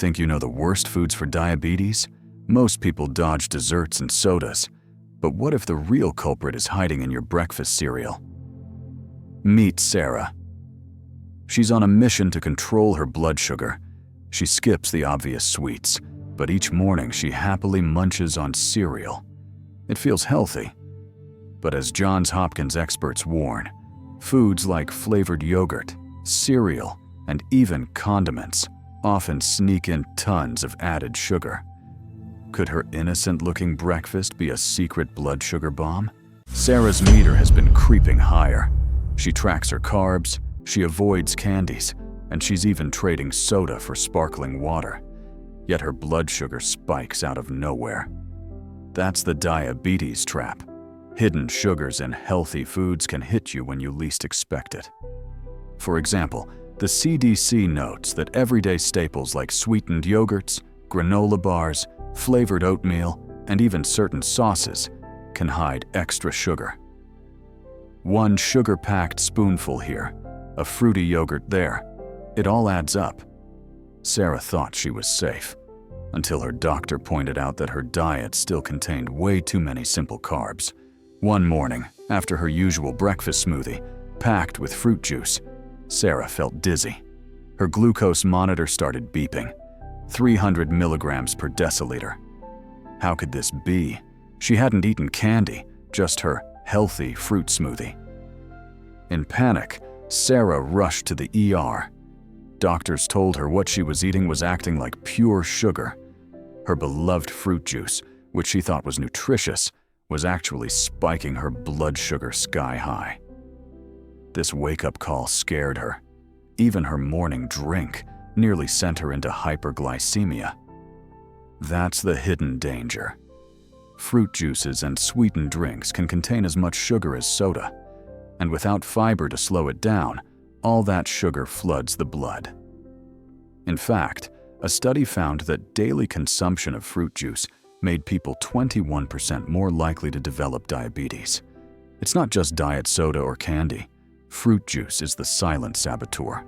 Think you know the worst foods for diabetes? Most people dodge desserts and sodas. But what if the real culprit is hiding in your breakfast cereal? Meet Sarah. She's on a mission to control her blood sugar. She skips the obvious sweets, but each morning she happily munches on cereal. It feels healthy. But as Johns Hopkins experts warn, foods like flavored yogurt, cereal, and even condiments often sneak in tons of added sugar. Could her innocent-looking breakfast be a secret blood sugar bomb? Sarah's meter has been creeping higher. She tracks her carbs, she avoids candies, and she's even trading soda for sparkling water. Yet her blood sugar spikes out of nowhere. That's the diabetes trap. Hidden sugars in healthy foods can hit you when you least expect it. For example, the CDC notes that everyday staples like sweetened yogurts, granola bars, flavored oatmeal, and even certain sauces can hide extra sugar. One sugar-packed spoonful here, a fruity yogurt there, it all adds up. Sarah thought she was safe, until her doctor pointed out that her diet still contained way too many simple carbs. One morning, after her usual breakfast smoothie, packed with fruit juice, Sarah felt dizzy. Her glucose monitor started beeping, 300 milligrams per deciliter. How could this be? She hadn't eaten candy, just her healthy fruit smoothie. In panic, Sarah rushed to the ER. Doctors told her what she was eating was acting like pure sugar. Her beloved fruit juice, which she thought was nutritious, was actually spiking her blood sugar sky high. This wake-up call scared her. Even her morning drink nearly sent her into hyperglycemia. That's the hidden danger. Fruit juices and sweetened drinks can contain as much sugar as soda, and without fiber to slow it down, all that sugar floods the blood. In fact, a study found that daily consumption of fruit juice made people 21% more likely to develop diabetes. It's not just diet soda or candy. Fruit juice is the silent saboteur.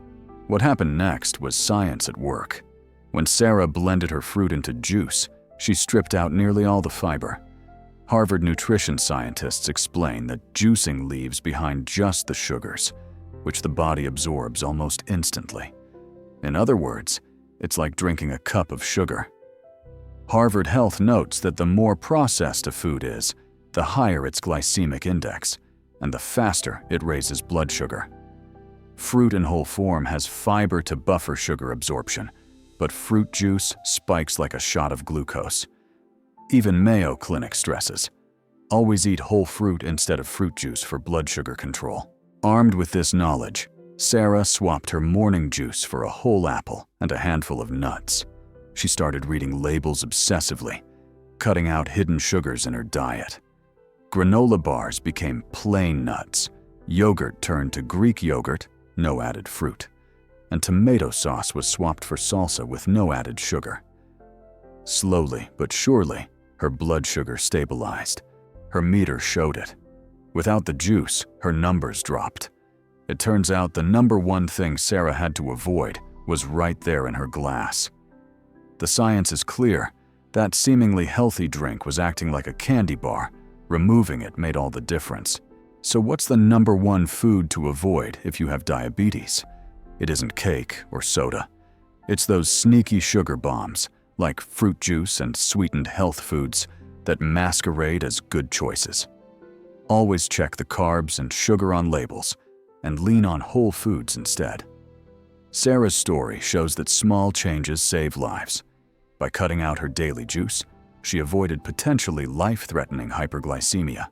What happened next was science at work. When Sarah blended her fruit into juice, she stripped out nearly all the fiber. Harvard nutrition scientists explain that juicing leaves behind just the sugars, which the body absorbs almost instantly. In other words, it's like drinking a cup of sugar. Harvard Health notes that the more processed a food is, the higher its glycemic index, and the faster it raises blood sugar. Fruit in whole form has fiber to buffer sugar absorption, but fruit juice spikes like a shot of glucose. Even Mayo Clinic stresses, always eat whole fruit instead of fruit juice for blood sugar control. Armed with this knowledge, Sarah swapped her morning juice for a whole apple and a handful of nuts. She started reading labels obsessively, cutting out hidden sugars in her diet. Granola bars became plain nuts, yogurt turned to Greek yogurt, no added fruit, and tomato sauce was swapped for salsa with no added sugar. Slowly but surely, her blood sugar stabilized. Her meter showed it. Without the juice, her numbers dropped. It turns out the number one thing Sarah had to avoid was right there in her glass. The science is clear. That seemingly healthy drink was acting like a candy bar. Removing it made all the difference. So what's the number one food to avoid if you have diabetes? It isn't cake or soda. It's those sneaky sugar bombs, like fruit juice and sweetened health foods, that masquerade as good choices. Always check the carbs and sugar on labels, and lean on whole foods instead. Sarah's story shows that small changes save lives. By cutting out her daily juice, she avoided potentially life-threatening hyperglycemia.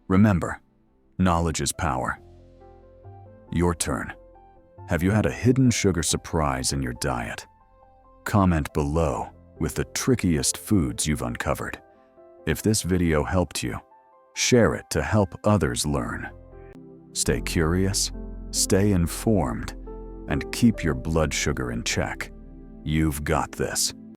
Remember, knowledge is power. Your turn. Have you had a hidden sugar surprise in your diet? Comment below with the trickiest foods you've uncovered. If this video helped you, share it to help others learn. Stay curious, stay informed, and keep your blood sugar in check. You've got this.